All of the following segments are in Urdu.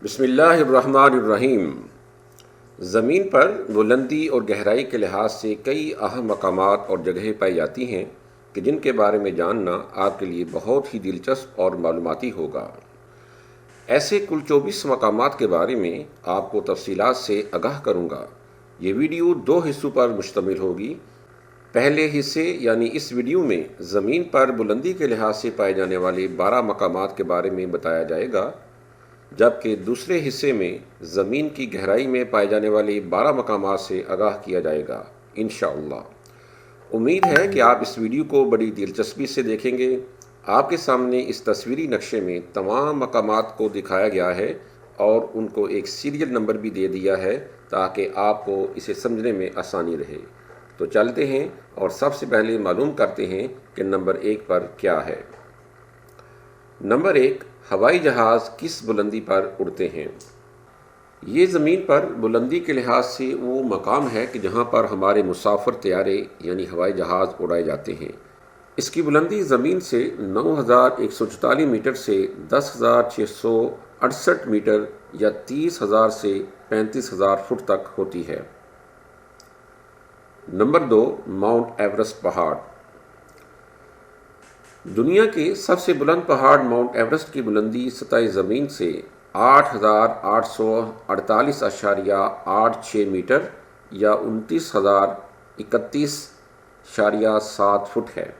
بسم اللہ الرحمن الرحیم۔ زمین پر بلندی اور گہرائی کے لحاظ سے کئی اہم مقامات اور جگہیں پائی جاتی ہیں کہ جن کے بارے میں جاننا آپ کے لیے بہت ہی دلچسپ اور معلوماتی ہوگا۔ ایسے کل 24 مقامات کے بارے میں آپ کو تفصیلات سے آگاہ کروں گا۔ یہ ویڈیو 2 حصوں پر مشتمل ہوگی۔ پہلے حصے یعنی اس ویڈیو میں زمین پر بلندی کے لحاظ سے پائے جانے والے 12 مقامات کے بارے میں بتایا جائے گا، جبکہ دوسرے حصے میں زمین کی گہرائی میں پائے جانے والے 12 مقامات سے آگاہ کیا جائے گا انشاءاللہ۔ امید ہے کہ آپ اس ویڈیو کو بڑی دلچسپی سے دیکھیں گے۔ آپ کے سامنے اس تصویری نقشے میں تمام مقامات کو دکھایا گیا ہے اور ان کو ایک سیریل نمبر بھی دے دیا ہے تاکہ آپ کو اسے سمجھنے میں آسانی رہے۔ تو چلتے ہیں اور سب سے پہلے معلوم کرتے ہیں کہ نمبر 1 پر کیا ہے۔ نمبر 1، ہوائی جہاز کس بلندی پر اڑتے ہیں؟ یہ زمین پر بلندی کے لحاظ سے وہ مقام ہے کہ جہاں پر ہمارے مسافر طیارے یعنی ہوائی جہاز اڑائے جاتے ہیں۔ اس کی بلندی زمین سے 9144 میٹر سے 10,668 میٹر یا 30,000 سے 35,000 فٹ تک ہوتی ہے۔ نمبر 2، ماؤنٹ ایورسٹ پہاڑ۔ دنیا کے سب سے بلند پہاڑ ماؤنٹ ایورسٹ کی بلندی سطح زمین سے 8,848.86 میٹر یا 29,031.7 فٹ ہے۔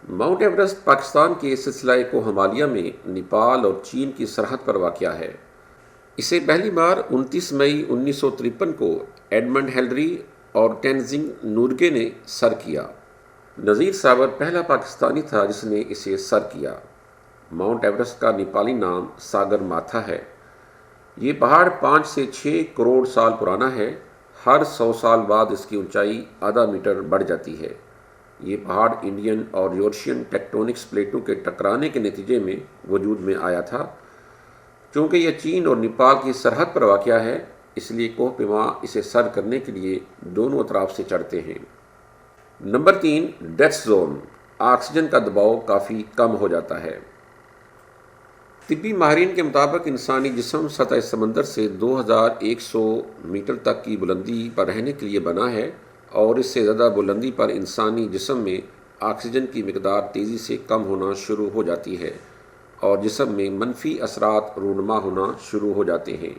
ماؤنٹ ایورسٹ پاکستان کے سلسلہ کوہ ہمالیہ میں نیپال اور چین کی سرحد پر واقع ہے۔ اسے پہلی بار 29 مئی 1953 کو ایڈمنڈ ہلیری اور ٹینزنگ نورگے نے سر کیا۔ نذیر ساور پہلا پاکستانی تھا جس نے اسے سر کیا۔ ماؤنٹ ایورسٹ کا نیپالی نام ساگر ماتھا ہے۔ یہ پہاڑ 5 سے 6 کروڑ سال پرانا ہے۔ ہر 100 سال بعد اس کی اونچائی آدھا میٹر بڑھ جاتی ہے۔ یہ پہاڑ انڈین اور یورشین ٹیکٹونکس پلیٹوں کے ٹکرانے کے نتیجے میں وجود میں آیا تھا۔ چونکہ یہ چین اور نیپال کی سرحد پر واقع ہے، اس لیے کوہ پیما اسے سر کرنے کے لیے دونوں اطراف سے چڑھتے ہیں۔ Number 3، death zone. آکسیجن کا دباؤ کافی کم ہو جاتا ہے۔ طبی ماہرین کے مطابق انسانی جسم سطح سمندر سے 2100 میٹر تک کی بلندی پر رہنے کے لیے بنا ہے، اور اس سے زیادہ بلندی پر انسانی جسم میں آکسیجن کی مقدار تیزی سے کم ہونا شروع ہو جاتی ہے اور جسم میں منفی اثرات رونما ہونا شروع ہو جاتے ہیں۔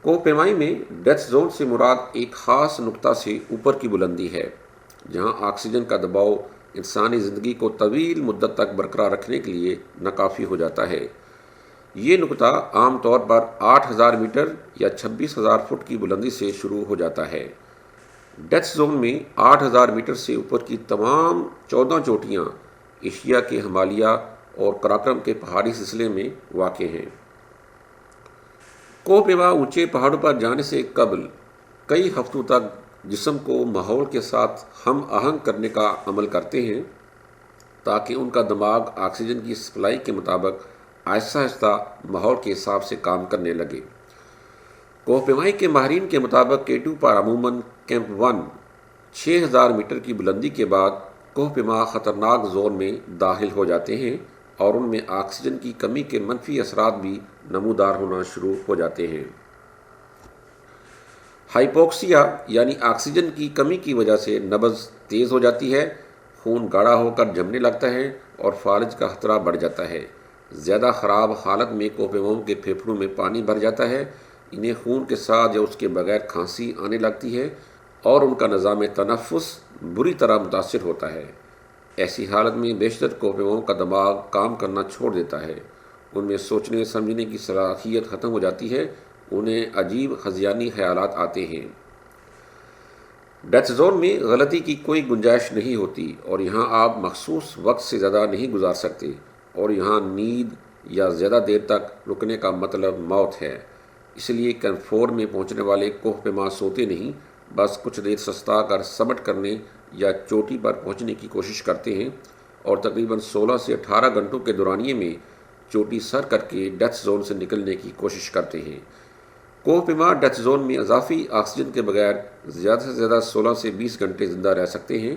کوہ پیمائی میں ڈیتھ زون سے مراد ایک خاص نقطہ سے اوپر کی بلندی ہے جہاں آکسیجن کا دباؤ انسانی زندگی کو طویل مدت تک برقرار رکھنے کے لیے ناکافی ہو جاتا ہے۔ یہ نقطہ عام طور پر 8,000 میٹر یا 26,000 فٹ کی بلندی سے شروع ہو جاتا ہے۔ ڈیتھ زون میں 8,000 میٹر سے اوپر کی تمام 14 چوٹیاں ایشیا کے ہمالیہ اور قراقرم کے پہاڑی سلسلے میں واقع ہیں۔ کوہ پیما اونچے پہاڑوں پر جانے سے قبل کئی ہفتوں تک جسم کو ماحول کے ساتھ ہم آہنگ کرنے کا عمل کرتے ہیں تاکہ ان کا دماغ آکسیجن کی سپلائی کے مطابق آہستہ آہستہ ماحول کے حساب سے کام کرنے لگے۔ کوہ پیمائی کے ماہرین کے مطابق K2 پر عموماً کیمپ 1 6,000 میٹر کی بلندی کے بعد کوہ پیما خطرناک زون میں داخل ہو جاتے ہیں اور ان میں آکسیجن کی کمی کے منفی اثرات بھی نمودار ہونا شروع ہو جاتے ہیں۔ ہائپوکسیا یعنی آکسیجن کی کمی کی وجہ سے نبض تیز ہو جاتی ہے، خون گاڑھا ہو کر جمنے لگتا ہے اور فالج کا خطرہ بڑھ جاتا ہے۔ زیادہ خراب حالت میں کوہ پیماؤں کے پھیپھڑوں میں پانی بھر جاتا ہے، انہیں خون کے ساتھ یا اس کے بغیر کھانسی آنے لگتی ہے اور ان کا نظام تنفس بری طرح متاثر ہوتا ہے۔ ایسی حالت میں بیشتر کوہ پیماؤں کا دماغ کام کرنا چھوڑ دیتا ہے، ان میں سوچنے سمجھنے کی صلاحیت ختم ہو جاتی ہے، انہیں عجیب ہذیانی خیالات آتے ہیں۔ ڈیتھ زون میں غلطی کی کوئی گنجائش نہیں ہوتی اور یہاں آپ مخصوص وقت سے زیادہ نہیں گزار سکتے، اور یہاں نیند یا زیادہ دیر تک رکنے کا مطلب موت ہے۔ اس لیے کیمپ 4 میں پہنچنے والے کوہ پیما سوتے نہیں، بس کچھ دیر سستا کر سمٹ کرنے یا چوٹی پر پہنچنے کی کوشش کرتے ہیں اور تقریباً 16 سے 18 گھنٹوں کے دورانیے میں چوٹی سر کر کے ڈیتھ زون سے نکلنے کی کوشش کرتے ہیں۔ کوہ پیما ڈیتھ زون میں اضافی آکسیجن کے بغیر زیادہ سے زیادہ 16 سے 20 گھنٹے زندہ رہ سکتے ہیں۔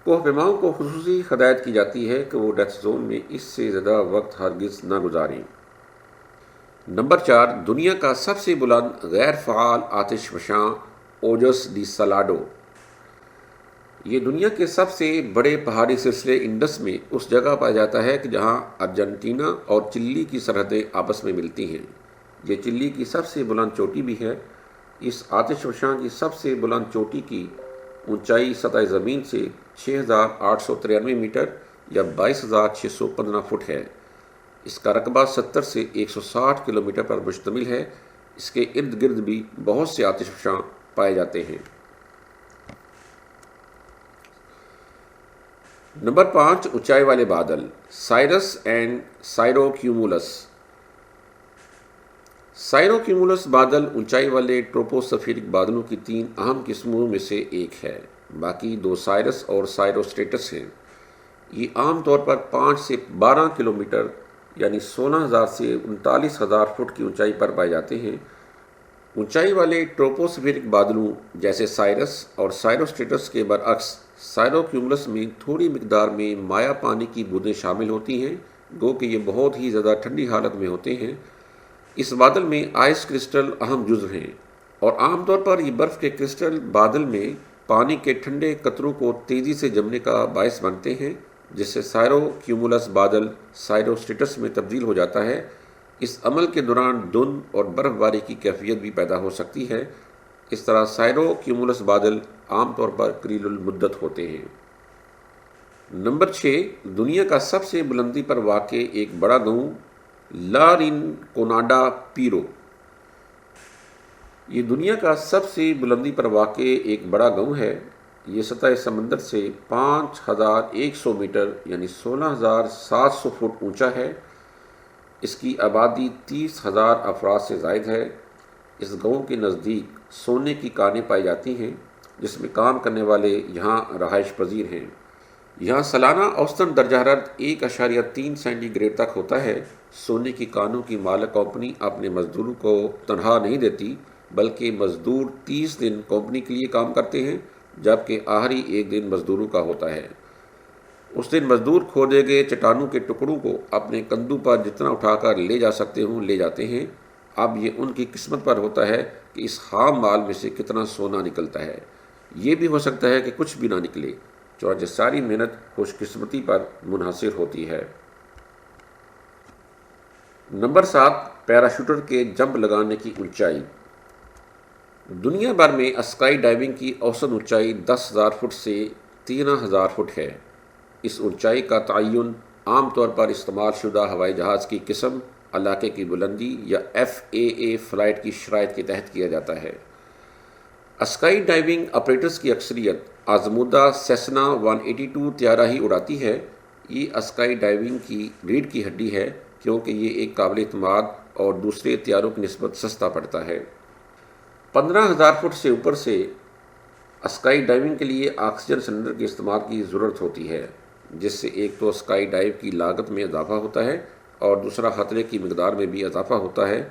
کوہ پیماؤں کو خصوصی ہدایت کی جاتی ہے کہ وہ ڈیتھ زون میں اس سے زیادہ وقت ہرگز نہ گزاریں۔ نمبر 4، دنیا کا سب سے بلند غیر فعال آتش فشاں اوجس ڈی سلاڈو۔ یہ دنیا کے سب سے بڑے پہاڑی سلسلے انڈس میں اس جگہ پایا جاتا ہے کہ جہاں ارجنٹینا اور چلی کی سرحدیں آپس میں ملتی ہیں۔ یہ چلی کی سب سے بلند چوٹی بھی ہے۔ اس آتش فشاں کی سب سے بلند چوٹی کی اونچائی سطح زمین سے 6,893 میٹر یا 22,615 فٹ ہے۔ اس کا رقبہ 70 سے 160 کلومیٹر پر مشتمل ہے۔ اس کے ارد گرد بھی بہت سے آتش فشاں پائے جاتے ہیں۔ نمبر 5، اونچائی والے بادل، سائرس اینڈ سائروکیومولس۔ سائروکیومولس بادل اونچائی والے ٹروپوسفیرک بادلوں کی 3 اہم قسموں میں سے ایک ہے۔ باقی 2 سائرس اور سائروسٹریٹس ہیں۔ یہ عام طور پر 5 سے 12 کلومیٹر یعنی 16,000 سے 39,000 فٹ کی اونچائی پر پائے جاتے ہیں۔ اونچائی والے ٹروپوسفیرک بادلوں جیسے سائرس اور سائروسٹریٹس کے برعکس سائروکیومولس میں تھوڑی مقدار میں مائع پانی کی بوندیں شامل ہوتی ہیں، گو کہ یہ بہت ہی زیادہ ٹھنڈی حالت میں ہوتے ہیں۔ اس بادل میں آئس کرسٹل اہم جزو ہیں اور عام طور پر یہ برف کے کرسٹل بادل میں پانی کے ٹھنڈے قطروں کو تیزی سے جمنے کا باعث بنتے ہیں، جس سے سائروکیومولس بادل سائروسٹریٹس میں تبدیل ہو جاتا ہے۔ اس عمل کے دوران دھند اور برف باری کی کیفیت بھی پیدا ہو سکتی ہے۔ اس طرح سائروکیومولس بادل عام طور پر قلیل المدت ہوتے ہیں۔ نمبر 6، دنیا کا سب سے بلندی پر واقع ایک بڑا گاؤں لا رینکوناڈا پیرو۔ یہ دنیا کا سب سے بلندی پر واقع ایک بڑا گاؤں ہے۔ یہ سطح سمندر سے 5,100 میٹر یعنی 16,700 فٹ اونچا ہے۔ اس کی آبادی 30,000 افراد سے زائد ہے۔ اس گاؤں کے نزدیک سونے کی کانیں پائی جاتی ہیں، جس میں کام کرنے والے یہاں رہائش پذیر ہیں۔ یہاں سالانہ اوسطاً درجہ حرارت 1.3 سینٹی گریڈ تک ہوتا ہے۔ سونے کی کانوں کی مالک کمپنی اپنے مزدوروں کو تنخواہ نہیں دیتی، بلکہ مزدور 30 دن کمپنی کے لیے کام کرتے ہیں، جبکہ آخری ایک دن مزدوروں کا ہوتا ہے۔ اس دن مزدور کھودے گئے چٹانوں کے ٹکڑوں کو اپنے کندھوں پر جتنا اٹھا کر لے جا سکتے ہوں لے جاتے ہیں۔ اب یہ ان کی قسمت پر ہوتا ہے کہ اس خام مال میں سے کتنا سونا نکلتا ہے۔ یہ بھی ہو سکتا ہے کہ کچھ بھی نہ نکلے، چنانچہ ساری محنت خوش قسمتی پر منحصر ہوتی ہے۔ نمبر 7، پیراشوٹر کے جمپ لگانے کی اونچائی۔ دنیا بھر میں اسکائی ڈائیونگ کی اوسط اونچائی 10,000 فٹ سے 13,000 فٹ ہے۔ اس اونچائی کا تعین عام طور پر استعمال شدہ ہوائی جہاز کی قسم، علاقے کی بلندی یا FAA فلائٹ کی شرائط کے تحت کیا جاتا ہے۔ اسکائی ڈائیونگ آپریٹرز کی اکثریت آزمودہ سیسنا 182 طیارہ ہی اڑاتی ہے۔ یہ اسکائی ڈائیونگ کی ریڑھ کی ہڈی ہے کیونکہ یہ ایک قابل اعتماد اور دوسرے طیاروں کی نسبت سستا پڑتا ہے۔ 15,000 فٹ سے اوپر سے اسکائی ڈائیونگ کے لیے آکسیجن سلنڈر کے استعمال کی ضرورت ہوتی ہے، جس سے ایک تو اسکائی ڈائیو کی لاگت میں اضافہ ہوتا ہے اور دوسرا خطرے کی مقدار میں بھی اضافہ ہوتا ہے،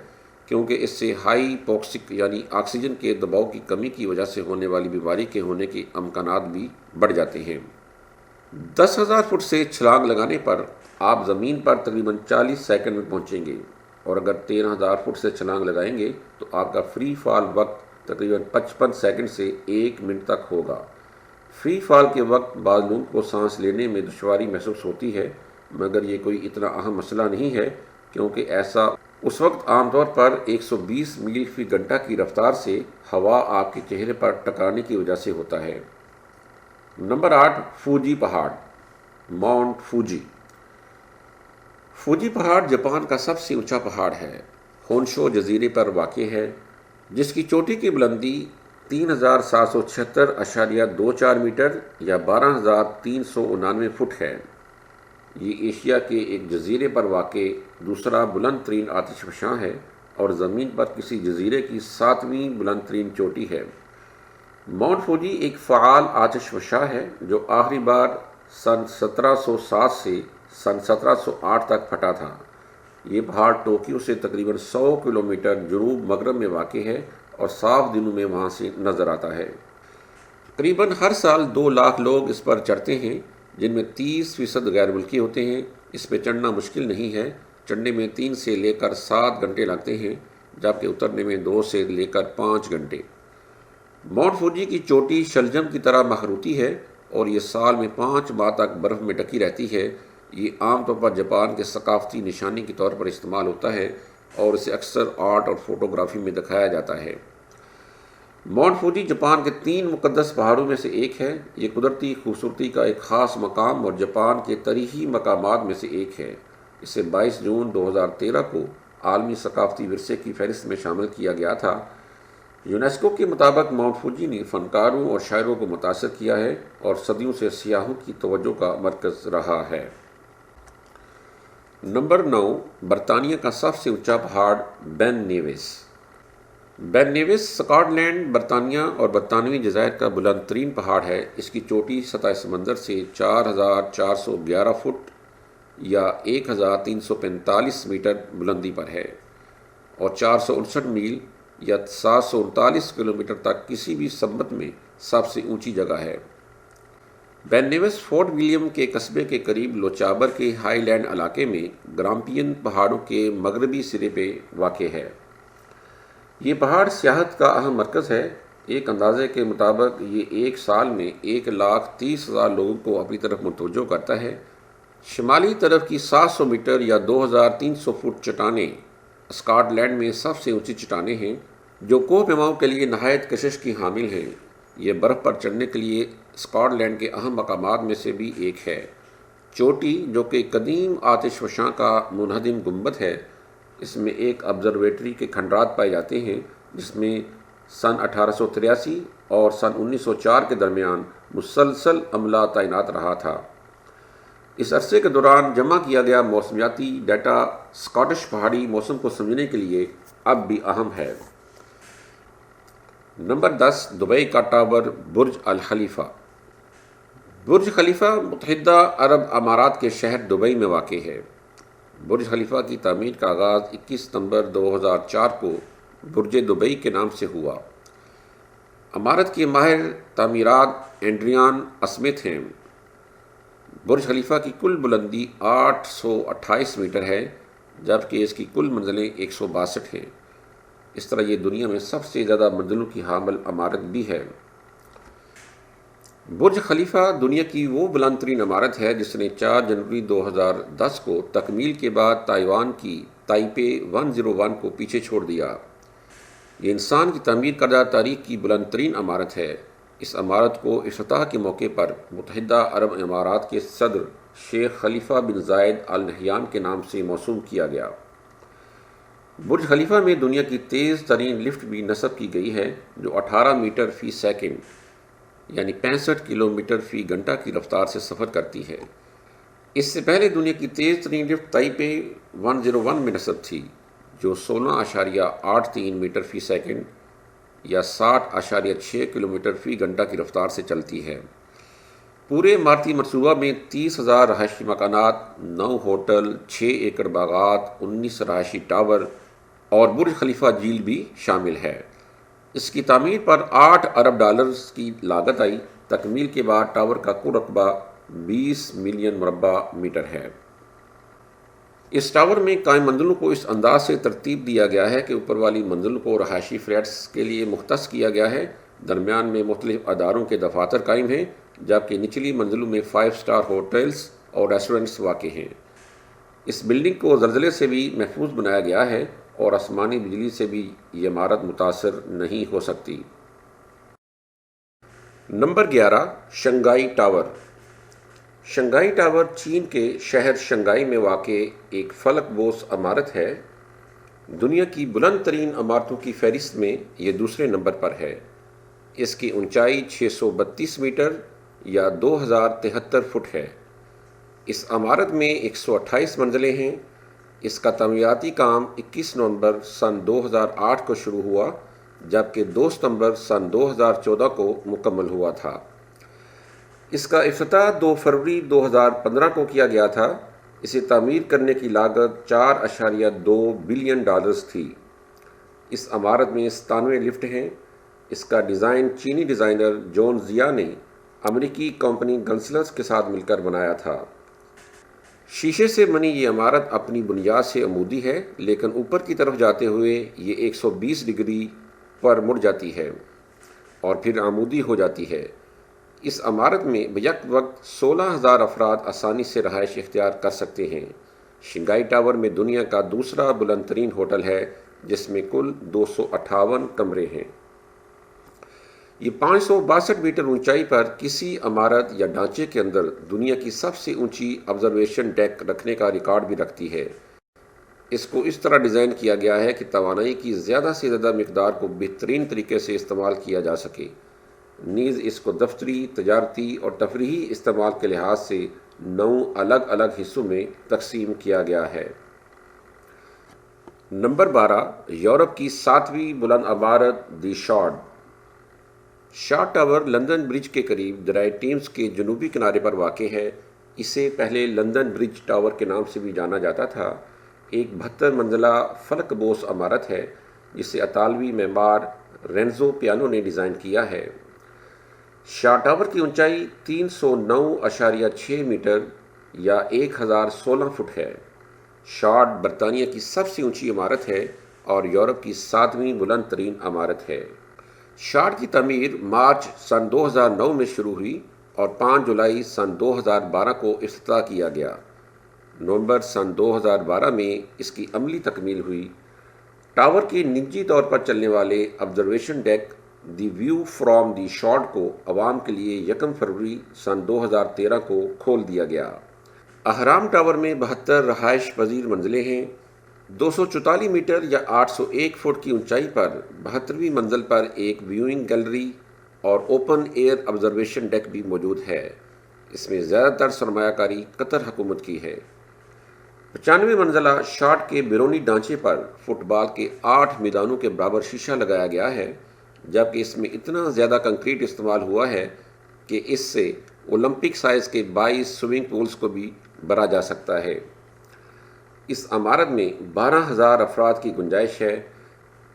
کیونکہ اس سے ہائی پوکسک یعنی آکسیجن کے دباؤ کی کمی کی وجہ سے ہونے والی بیماری کے ہونے کے امکانات بھی بڑھ جاتے ہیں۔ 10,000 فٹ سے چھلانگ لگانے پر آپ زمین پر تقریباً 40 سیکنڈ میں پہنچیں گے، اور اگر 13,000 فٹ سے چھلانگ لگائیں گے تو آپ کا فری فال وقت تقریباً 55 سیکنڈ سے 1 منٹ تک ہوگا۔ فری فال کے وقت بعض لوگوں کو سانس لینے میں دشواری محسوس ہوتی ہے، مگر یہ کوئی اتنا اہم مسئلہ نہیں ہے، کیونکہ ایسا اس وقت عام طور پر 120 میل فی گھنٹہ کی رفتار سے ہوا آپ کے چہرے پر ٹکرانے کی وجہ سے ہوتا ہے۔ نمبر 8، فوجی پہاڑ، ماؤنٹ فوجی۔ فوجی پہاڑ جاپان کا سب سے اونچا پہاڑ ہے۔ ہونشو جزیرے پر واقع ہے، جس کی چوٹی کی بلندی 3,776.24 میٹر یا 12,399 فٹ ہے۔ یہ ایشیا کے ایک جزیرے پر واقع دوسرا بلند ترین آتش فشاں ہے اور زمین پر کسی جزیرے کی 7ویں بلند ترین چوٹی ہے۔ ماؤنٹ فوجی ایک فعال آتش فشاں ہے جو آخری بار سن 1707 سے سن 1708 تک پھٹا تھا۔ یہ پہاڑ ٹوکیو سے تقریباً 100 کلومیٹر جنوب مغرب میں واقع ہے اور صاف دنوں میں وہاں سے نظر آتا ہے۔ تقریباً ہر سال 2 لاکھ لوگ اس پر چڑھتے ہیں، جن میں 30% غیر ملکی ہوتے ہیں۔ اس پہ چڑھنا مشکل نہیں ہے، چڑھنے میں 3 سے لے کر 7 گھنٹے لگتے ہیں، جبکہ اترنے میں 2 سے لے کر 5 گھنٹے۔ ماؤنٹ فوجی کی چوٹی شلجم کی طرح مخروطی ہے اور یہ سال میں 5 ماہ تک برف میں ڈھکی رہتی ہے۔ یہ عام طور پر جاپان کے ثقافتی نشانی کے طور پر استعمال ہوتا ہے اور اسے اکثر آرٹ اور فوٹوگرافی میں دکھایا جاتا ہے۔ ماؤنٹ فوجی جاپان کے 3 مقدس پہاڑوں میں سے ایک ہے۔ یہ قدرتی خوبصورتی کا ایک خاص مقام اور جاپان کے تاریخی مقامات میں سے ایک ہے۔ اسے 22 جون 2013 کو عالمی ثقافتی ورثے کی فہرست میں شامل کیا گیا تھا۔ یونیسکو کے مطابق ماؤنٹ فوجی نے فنکاروں اور شاعروں کو متاثر کیا ہے اور صدیوں سے سیاحوں کی توجہ کا مرکز رہا ہے۔ نمبر 9، برطانیہ کا سب سے اونچا پہاڑ بین نیویس۔ بین نیویس اسکاٹ لینڈ، برطانیہ اور برطانوی جزائر کا بلند ترین پہاڑ ہے۔ اس کی چوٹی سطح سمندر سے 4411 فٹ یا 1345 میٹر بلندی پر ہے اور 459 میل یا 739 کلومیٹر تک کسی بھی سمت میں سب سے اونچی جگہ ہے۔ بین نیویس فورٹ ولیم کے قصبے کے قریب لوچابر کے ہائی لینڈ علاقے میں گرامپین پہاڑوں کے مغربی سرے پہ واقع ہے۔ یہ پہاڑ سیاحت کا اہم مرکز ہے۔ ایک اندازے کے مطابق یہ ایک سال میں 1,30,000 لوگوں کو اپنی طرف متوجہ کرتا ہے۔ شمالی طرف کی 700 میٹر یا 2300 فٹ چٹانیں اسکاٹ لینڈ میں سب سے اونچی چٹانیں ہیں جو کوہ پیماؤں کے لیے نہایت کشش کی حامل ہیں۔ یہ برف پر چڑھنے کے لیے اسکاٹ لینڈ کے اہم مقامات میں سے بھی ایک ہے۔ چوٹی، جو کہ قدیم آتش فشاں کا منہدم گنبد ہے، اس میں ایک آبزرویٹری کے کھنڈرات پائے جاتے ہیں جس میں سن 1883 اور سن 1904 کے درمیان مسلسل عملہ تعینات رہا تھا۔ اس عرصے کے دوران جمع کیا گیا موسمیاتی ڈیٹا اسکاٹش پہاڑی موسم کو سمجھنے کے لیے اب بھی اہم ہے۔ نمبر 10، دبئی کا ٹاور برج الخلیفہ۔ برج خلیفہ متحدہ عرب امارات کے شہر دبئی میں واقع ہے۔ برج خلیفہ کی تعمیر کا آغاز 21 ستمبر 2004 کو برج دبئی کے نام سے ہوا۔ عمارت کے ماہر تعمیرات اینڈریان اسمتھ ہیں۔ برج خلیفہ کی کل بلندی 828 میٹر ہے جبکہ اس کی کل منزلیں 162 ہیں۔ اس طرح یہ دنیا میں سب سے زیادہ منزلوں کی حامل عمارت بھی ہے۔ برج خلیفہ دنیا کی وہ بلند ترین عمارت ہے جس نے 4 جنوری 2010 کو تکمیل کے بعد تائیوان کی تائپے 101 کو پیچھے چھوڑ دیا۔ یہ انسان کی تعمیر کردہ تاریخ کی بلند ترین عمارت ہے۔ اس عمارت کو افتتاح کے موقع پر متحدہ عرب امارات کے صدر شیخ خلیفہ بن زائد آل نہیان کے نام سے موسوم کیا گیا۔ برج خلیفہ میں دنیا کی تیز ترین لفٹ بھی نصب کی گئی ہے جو 18 میٹر فی سیکنڈ یعنی 65 کلومیٹر فی گھنٹہ کی رفتار سے سفر کرتی ہے۔ اس سے پہلے دنیا کی تیز ترین لفٹ تائپے 101 میں نصب تھی جو 16.83 میٹر فی سیکنڈ یا 60.6 کلومیٹر فی گھنٹہ کی رفتار سے چلتی ہے۔ پورے عمارتی منصوبہ میں 30,000 رہائشی مکانات، 9 ہوٹل، 6 ایکڑ باغات، 19 رہائشی ٹاور اور برج خلیفہ جھیل بھی شامل ہے۔ اس کی تعمیر پر 8 ارب ڈالرز کی لاگت آئی۔ تکمیل کے بعد ٹاور کا کل رقبہ 20 ملین مربع میٹر ہے۔ اس ٹاور میں قائم منزلوں کو اس انداز سے ترتیب دیا گیا ہے کہ اوپر والی منزل کو رہائشی فلیٹس کے لیے مختص کیا گیا ہے، درمیان میں مختلف اداروں کے دفاتر قائم ہیں، جبکہ نچلی منزلوں میں 5 اسٹار ہوٹلز اور ریسٹورنٹس واقع ہیں۔ اس بلڈنگ کو زلزلے سے بھی محفوظ بنایا گیا ہے اور آسمانی بجلی سے بھی یہ عمارت متاثر نہیں ہو سکتی۔ Number 11، Shanghai tower. Shanghai tower چین کے شہر شنگھائی میں واقع ایک فلک بوس عمارت ہے۔ دنیا کی بلند ترین عمارتوں کی فہرست میں یہ دوسرے نمبر پر ہے۔ اس کی اونچائی 632 میٹر یا 2073 فٹ ہے۔ اس عمارت میں 128 منزلیں ہیں۔ اس کا تعمیراتی کام 21 نومبر سن 2008 کو شروع ہوا جبکہ 2 ستمبر سن 2014 کو مکمل ہوا تھا۔ اس کا افتتاح 2 فروری 2015 کو کیا گیا تھا۔ اسے تعمیر کرنے کی لاگت 4.2 بلین ڈالرز تھی۔ اس عمارت میں 97 لفٹ ہیں۔ اس کا ڈیزائن چینی ڈیزائنر جون زیا نے امریکی کمپنی گنسلرز کے ساتھ مل کر بنایا تھا۔ شیشے سے بنی یہ عمارت اپنی بنیاد سے عمودی ہے، لیکن اوپر کی طرف جاتے ہوئے یہ 120 ڈگری پر مڑ جاتی ہے اور پھر عمودی ہو جاتی ہے۔ اس عمارت میں بیک وقت 16,000 افراد آسانی سے رہائش اختیار کر سکتے ہیں۔ شنگھائی ٹاور میں دنیا کا دوسرا بلند ترین ہوٹل ہے، جس میں کل 258 کمرے ہیں۔ یہ 562 میٹر اونچائی پر کسی عمارت یا ڈھانچے کے اندر دنیا کی سب سے اونچی آبزرویشن ڈیک رکھنے کا ریکارڈ بھی رکھتی ہے۔ اس کو اس طرح ڈیزائن کیا گیا ہے کہ توانائی کی زیادہ سے زیادہ مقدار کو بہترین طریقے سے استعمال کیا جا سکے۔ نیز اس کو دفتری، تجارتی اور تفریحی استعمال کے لحاظ سے 9 الگ الگ حصوں میں تقسیم کیا گیا ہے۔ نمبر 12، یورپ کی 7ویں بلند عمارت دی شارڈ۔ شارڈ ٹاور لندن برج کے قریب دریائے ٹیمز کے جنوبی کنارے پر واقع ہے۔ اسے پہلے لندن برج ٹاور کے نام سے بھی جانا جاتا تھا۔ ایک 72 منزلہ فلک بوس عمارت ہے جسے اطالوی معمار رینزو پیانو نے ڈیزائن کیا ہے۔ شارڈ ٹاور کی اونچائی 309.6 میٹر یا 1016 فٹ ہے۔ شارڈ برطانیہ کی سب سے اونچی عمارت ہے اور یورپ کی 7ویں بلند ترین عمارت ہے۔ شارڈ کی تعمیر مارچ سن 2009 میں شروع ہوئی اور 5 جولائی سن 2012 کو افتتاح کیا گیا۔ نومبر سن 2012 میں اس کی عملی تکمیل ہوئی۔ ٹاور کے نجی طور پر چلنے والے observation deck the view from the Shard کو عوام کے لیے 1 فروری سن 2013 کو کھول دیا گیا۔ اہرام ٹاور میں 72 رہائش پذیر منزلیں ہیں۔ 244 میٹر یا 801 فٹ کی اونچائی پر 72ویں منزل پر ایک ویونگ گیلری اور اوپن ایئر آبزرویشن ڈیک بھی موجود ہے۔ اس میں زیادہ تر سرمایہ کاری قطر حکومت کی ہے۔ 95 منزلہ شارڈ کے بیرونی ڈھانچے پر فٹ بال کے 8 میدانوں کے برابر شیشہ لگایا گیا ہے، جبکہ اس میں اتنا زیادہ کنکریٹ استعمال ہوا ہے کہ اس سے اولمپک سائز کے 22 سوئمنگ پولز کو بھی بھرا جا سکتا ہے۔ اس عمارت میں 12,000 افراد کی گنجائش ہے۔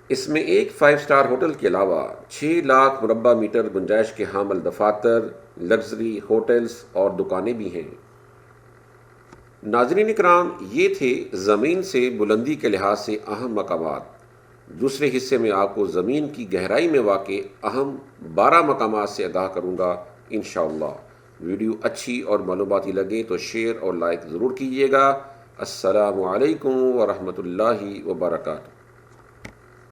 اس میں ایک 5 اسٹار ہوٹل کے علاوہ 6 لاکھ مربع میٹر گنجائش کے حامل دفاتر، لگژری ہوٹلز اور دکانیں بھی ہیں۔ ناظرین اکرام، یہ تھے زمین سے بلندی کے لحاظ سے اہم مقامات۔ دوسرے حصے میں آپ کو زمین کی گہرائی میں واقع اہم 12 مقامات سے آگاہ کروں گا انشاءاللہ۔ ویڈیو اچھی اور معلوماتی لگے تو شیئر اور لائک ضرور کیجیے گا۔ السلام علیکم ورحمۃ اللہ وبرکاتہ۔